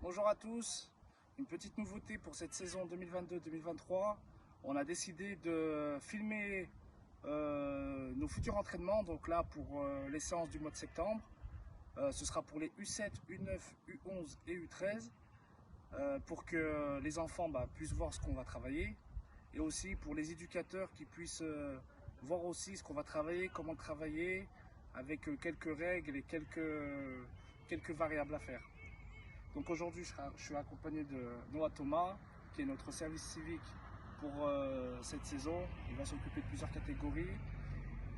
Bonjour à tous, une petite nouveauté pour cette saison 2022-2023. On a décidé de filmer nos futurs entraînements, donc là pour les séances du mois de septembre. Ce sera pour les U7, U9, U11 et U13 pour que les enfants puissent voir ce qu'on va travailler et aussi pour les éducateurs qui puissent voir aussi ce qu'on va travailler, comment le travailler avec quelques règles et quelques variables à faire. Donc aujourd'hui, je suis accompagné de Noah Thomas, qui est notre service civique pour cette saison. Il va s'occuper de plusieurs catégories.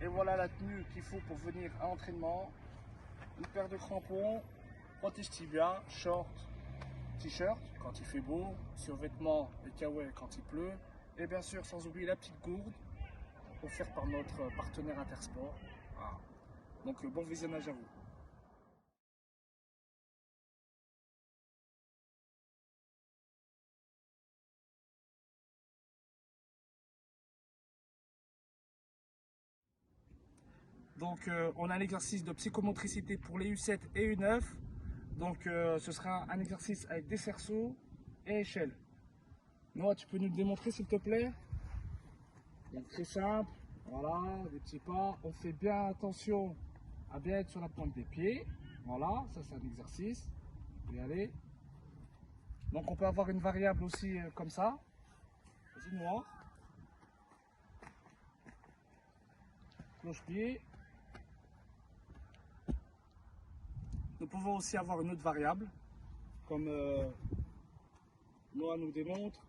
Et voilà la tenue qu'il faut pour venir à l'entraînement. Une paire de crampons, protège tibia, short, t-shirt quand il fait beau, survêtement et kawaii quand il pleut. Et bien sûr, sans oublier la petite gourde offerte par notre partenaire Intersport. Voilà. Donc bon visionnage à vous. Donc on a l'exercice de psychomotricité pour les U7 et U9. Donc ce sera un exercice avec des cerceaux et échelle. Noah, tu peux nous le démontrer s'il te plaît? Donc très simple, voilà, des petits pas. On fait bien attention à bien être sur la pointe des pieds. Voilà, ça c'est un exercice. Et allez. Donc on peut avoir une variable aussi comme ça. Vas-y Noah. Cloche-pied. Nous pouvons aussi avoir une autre variable, comme Noah nous démontre.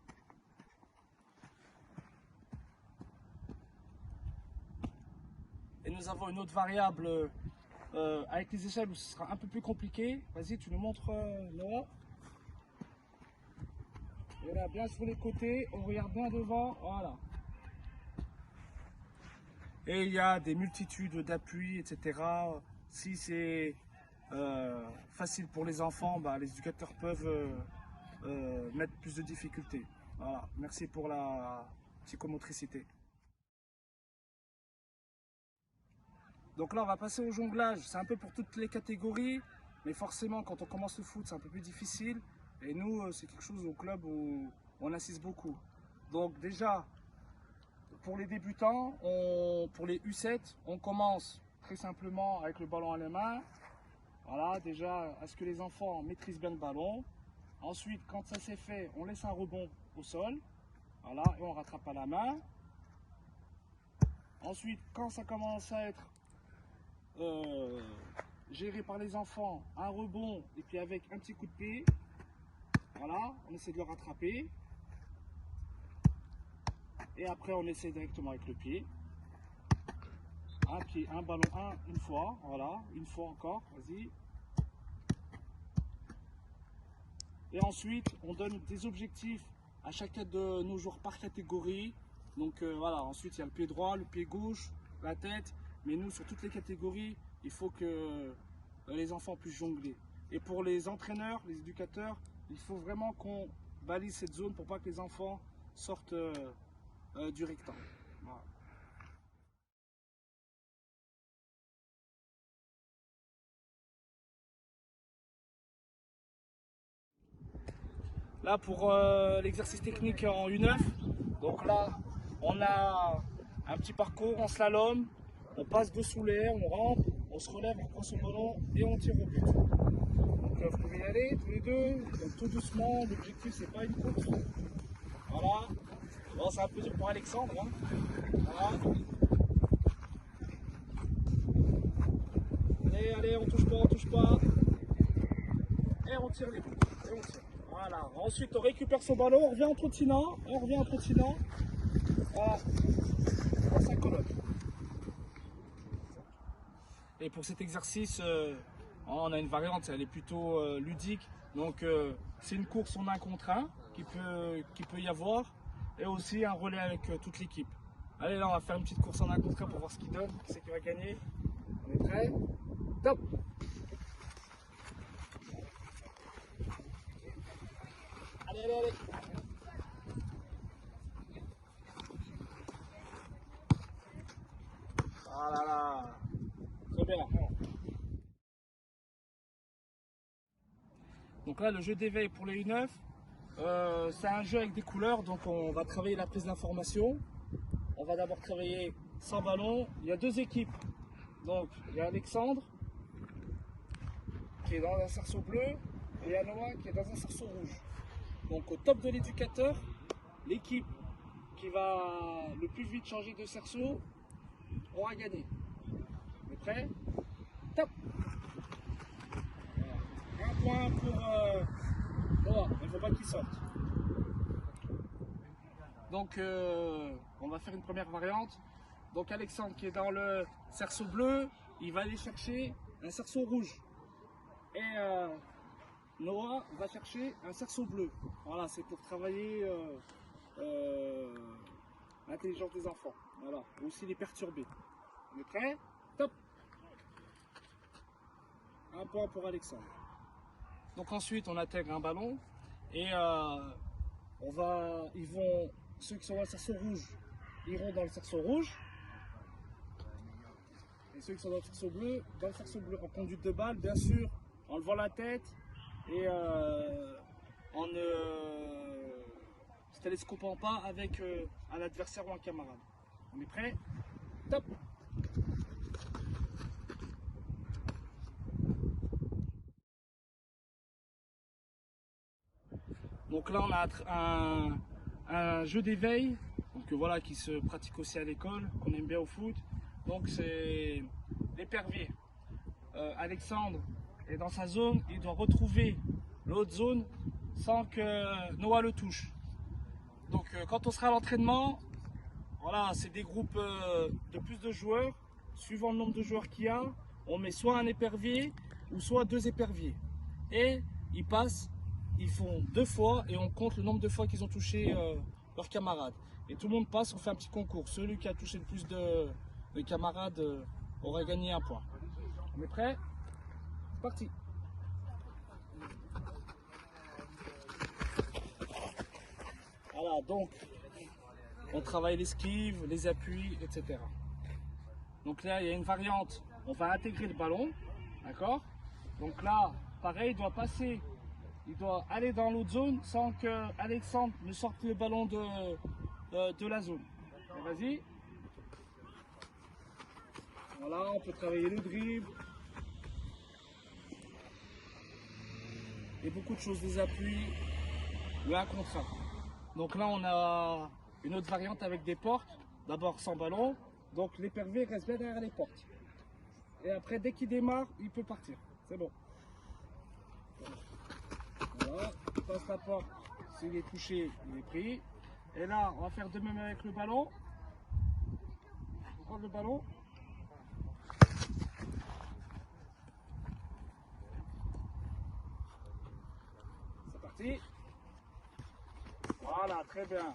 Et nous avons une autre variable avec les échelles où ce sera un peu plus compliqué. Vas-y, tu nous montres Noah. Et là, bien sur les côtés, on regarde bien devant, voilà. Et il y a des multitudes d'appuis, etc. Si c'est facile pour les enfants, les éducateurs peuvent mettre plus de difficultés. Voilà, merci pour la psychomotricité. Donc là, on va passer au jonglage. C'est un peu pour toutes les catégories, mais forcément, quand on commence le foot, c'est un peu plus difficile. Et nous, c'est quelque chose au club où on insiste beaucoup. Donc déjà, pour les débutants, pour les U7, on commence très simplement avec le ballon à la main. Voilà, déjà, à ce que les enfants maîtrisent bien le ballon. Ensuite, quand ça c'est fait, on laisse un rebond au sol. Voilà, et on rattrape à la main. Ensuite, quand ça commence à être géré par les enfants, un rebond et puis avec un petit coup de pied, voilà, on essaie de le rattraper. Et après, on essaie directement avec le pied. Un pied, un ballon, une fois, voilà, une fois encore, vas-y. Et ensuite, on donne des objectifs à chacun de nos joueurs par catégorie. Donc voilà, ensuite il y a le pied droit, le pied gauche, la tête. Mais nous, sur toutes les catégories, il faut que les enfants puissent jongler. Et pour les entraîneurs, les éducateurs, il faut vraiment qu'on balise cette zone pour pas que les enfants sortent du rectangle. Voilà. Là pour l'exercice technique en U9, donc là on a un petit parcours en slalom, on passe dessous l'air, on rentre, on se relève, on prend son ballon et on tire au but. Donc vous pouvez y aller tous les deux, donc tout doucement, l'objectif c'est pas une course. Voilà, bon c'est un peu dur pour Alexandre, hein. Voilà. Allez, on touche pas, et on tire les buts, et on tire. Voilà, ensuite on récupère son ballon, on revient en trottinant, voilà, dans sa colonne. Et pour cet exercice, on a une variante, elle est plutôt ludique, donc c'est une course en 1 contre 1 qui peut y avoir, et aussi un relais avec toute l'équipe. Allez, là on va faire une petite course en 1 contre 1 pour voir ce qu'il donne, qui c'est qui va gagner. On est prêts? Top! Allez. Voilà, très bien. Donc là, le jeu d'éveil pour les U9, c'est un jeu avec des couleurs. Donc on va travailler la prise d'information. On va d'abord travailler sans ballon. Il y a deux équipes. Donc il y a Alexandre qui est dans un cerceau bleu et il y a Noah qui est dans un cerceau rouge. Donc au top de l'éducateur, l'équipe qui va le plus vite changer de cerceau aura gagné. On est prêt? Top! Un point pour Noah, il ne faut pas qu'il sorte. Donc on va faire une première variante. Donc Alexandre qui est dans le cerceau bleu, il va aller chercher un cerceau rouge. Et Noah va chercher un cerceau bleu. Voilà, c'est pour travailler l'intelligence des enfants. Voilà, aussi les perturber. On est prêt? Top! Un point pour Alexandre. Donc ensuite, on intègre un ballon et ceux qui sont dans le cerceau rouge iront dans le cerceau rouge. Et ceux qui sont dans le cerceau bleu, en conduite de balle, bien sûr, en levant la tête et en ne se télescopant pas avec un adversaire ou un camarade. On est prêt? Top! Donc là, on a un jeu d'éveil voilà, qui se pratique aussi à l'école, qu'on aime bien au foot. Donc c'est l'épervier. Alexandre est dans sa zone, il doit retrouver l'autre zone sans que Noah le touche. Donc quand on sera à l'entraînement, voilà, c'est des groupes de plus de joueurs. Suivant le nombre de joueurs qu'il y a, on met soit un épervier ou soit deux éperviers. Et ils passent, ils font 2 fois et on compte le nombre de fois qu'ils ont touché leurs camarades. Et tout le monde passe, on fait un petit concours. Celui qui a touché le plus de camarades aura gagné un point. On est prêt? C'est parti. Voilà, donc on travaille l'esquive, les appuis, etc. Donc là, il y a une variante. On va intégrer le ballon, d'accord? Donc là, pareil, il doit aller dans l'autre zone sans que Alexandre ne sorte le ballon de la zone. Vas-y. Voilà, on peut travailler le dribble. Et beaucoup de choses, des appuis, le 1 contre 1. Donc là, on a une autre variante avec des portes. D'abord sans ballon. Donc l'épervier reste bien derrière les portes. Et après, dès qu'il démarre, il peut partir. C'est bon. Voilà, il passe la porte. S'il est touché, il est pris. Et là, on va faire de même avec le ballon. On va prendre le ballon. C'est parti. Voilà, très bien.